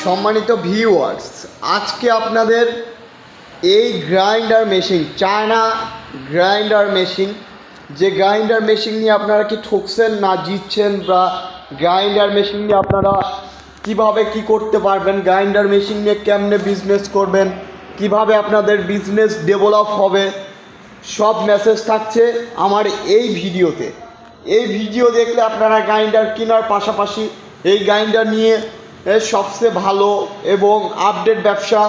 সম্মানিত ভিউয়ার্স, আজকে আপনাদের এই grinder machine, China grinder machine, যে গ্রাইন্ডার মেশিন নিয়ে আপনারা কি ঠকছেন না জিতছেন, বা গ্রাইন্ডার মেশিন নিয়ে আপনারা কিভাবে কি করতে পারবেন, গ্রাইন্ডার মেশিন নিয়ে কেমনে বিজনেস করবেন, কিভাবে আপনাদের বিজনেস ডেভেলপ হবে, সব মেসেজ থাকছে আমার এই ভিডিওতে। এই ভিডিও দেখলে আপনারা গ্রাইন্ডার কেনার পাশাপাশি এই গ্রাইন্ডার নিয়ে সবচেয়ে ভালো এবং আপডেট ব্যবসা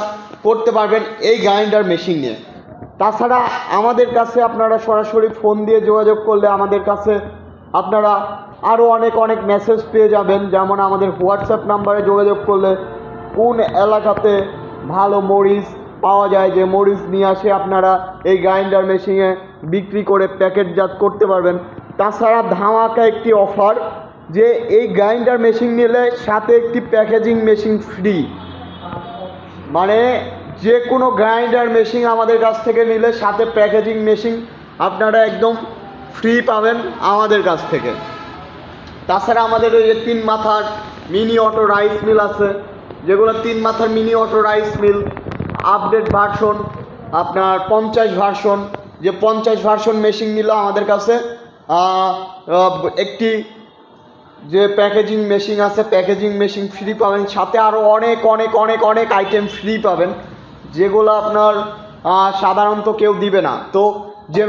করতে পারবেন এই গ্রাইন্ডার মেশিন নিয়ে। তাছাড়া আমাদের কাছে আপনারা সরাসরি ফোন দিয়ে যোগাযোগ করলে আমাদের কাছে আপনারা আরও অনেক মেসেজ পেয়ে যাবেন। যেমন আমাদের হোয়াটসঅ্যাপ নাম্বারে যোগাযোগ করলে কোন এলাকাতে ভালো মরিচ পাওয়া যায়, যে মরিচ নিয়ে আসে আপনারা এই গ্রাইন্ডার মেশিনে বিক্রি করে প্যাকেটজাত করতে পারবেন। তাছাড়া ধামাকা একটি অফার, যে এই গ্রাইন্ডার মেশিন নিলে সাথে একটি প্যাকেজিং মেশিন ফ্রি। মানে যে কোনো গ্রাইন্ডার মেশিন আমাদের কাছ থেকে নিলে সাথে প্যাকেজিং মেশিন আপনারা একদম ফ্রি পাবেন আমাদের কাছ থেকে। তাছাড়া আমাদের ওই যে 3 মাথার মিনি অটো রাইস মিল আছে, যেগুলো 3 মাথার mini auto rice mill update version, আপনার 50 ভার্সন, যে 50 ভার্সন মেশিন নিল আমাদের কাছে একটি যে প্যাকেজিং মেশিন আছে, প্যাকেজিং মেশিন ফ্রি পাবেন, সাথে আরও অনেক আইটেম ফ্রি পাবেন, যেগুলো আপনার সাধারণত কেউ দিবে না। তো যে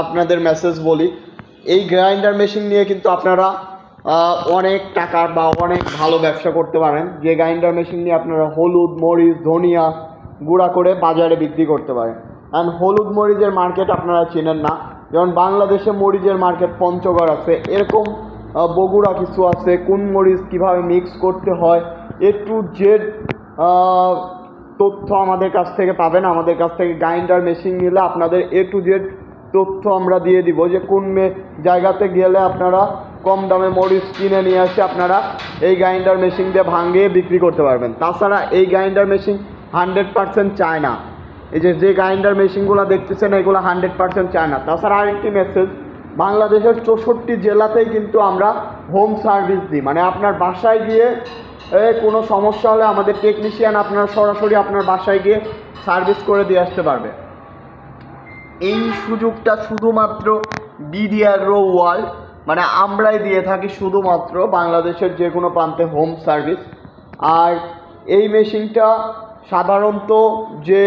আপনাদের মেসেজ বলি, এই গ্রাইন্ডার মেশিন নিয়ে কিন্তু আপনারা অনেক টাকার বা অনেক ভালো ব্যবসা করতে পারেন। যে গ্রাইন্ডার মেশিন নিয়ে আপনারা হলুদ, মরিচ, ধনিয়া গুঁড়া করে বাজারে বিক্রি করতে পারেন। কারণ হলুদ মরিচের মার্কেট আপনারা চেনেন না, যেমন বাংলাদেশে মরিচের মার্কেট পঞ্চগড় আছে, এরকম বগুড়া কিছু আছে। কোন মরিচ কীভাবে মিক্স করতে হয় A to Z তথ্য আমাদের কাছ থেকে পাবেন। আমাদের কাছ থেকে গ্রাইন্ডার মেশিন নিলে আপনাদের A to Z তথ্য আমরা দিয়ে দিব, যে কোন জায়গাতে গেলে আপনারা কম দামে মরিচ কিনে নিয়ে আসে আপনারা এই গ্রাইন্ডার মেশিন দিয়ে ভাঙিয়ে বিক্রি করতে পারবেন। তাছাড়া এই গ্রাইন্ডার মেশিন 100% চায়না। এই যে গ্রাইন্ডার মেশিনগুলো দেখতেছেন এগুলো 100% চায়না। তাছাড়া আরেকটি মেসেজ, বাংলাদেশের 64 জেলাতেই কিন্তু আমরা হোম সার্ভিস দিই। মানে আপনার বাসায় গিয়ে কোনো সমস্যা হলে আমাদের টেকনিশিয়ান আপনার সরাসরি আপনার বাসায় গিয়ে সার্ভিস করে দিয়ে আসতে পারবে। এই সুযোগটা শুধুমাত্র BDRO ওয়ার্ল্ড, মানে আমরাই দিয়ে থাকি শুধুমাত্র বাংলাদেশের যে কোনো প্রান্তে হোম সার্ভিস। আর এই মেশিনটা সাধারণত যে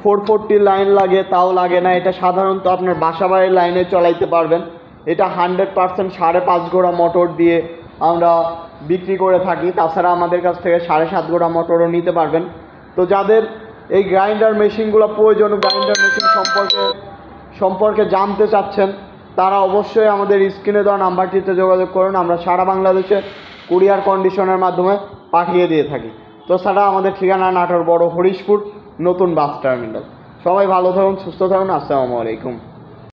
440 লাইন লাগে তাও লাগে না, এটা সাধারণত আপনার বাসা বাড়ির লাইনে চালাইতে পারবেন। এটা 100% 5.5 গোড়া মোটর দিয়ে আমরা বিক্রি করে থাকি। তাছাড়া আমাদের কাছ থেকে 7.5 গোড়া মোটরও নিতে পারবেন। তো যাদের এই গ্রাইন্ডার মেশিনগুলো প্রয়োজন, গ্রাইন্ডার মেশিন সম্পর্কে জানতে চাচ্ছেন, তারা অবশ্যই আমাদের স্ক্রিনে দেওয়া নাম্বারটিতে যোগাযোগ করুন। আমরা সারা বাংলাদেশে কুরিয়ার কন্ডিশনের মাধ্যমে পাঠিয়ে দিয়ে থাকি। তো ছাড়া আমাদের ঠিকানা নাটোর বড় হরিশপুর নতুন বাস টার্মিনাল। সবাই ভালো থাকুন, সুস্থ থাকুন। আসসালামু আলাইকুম।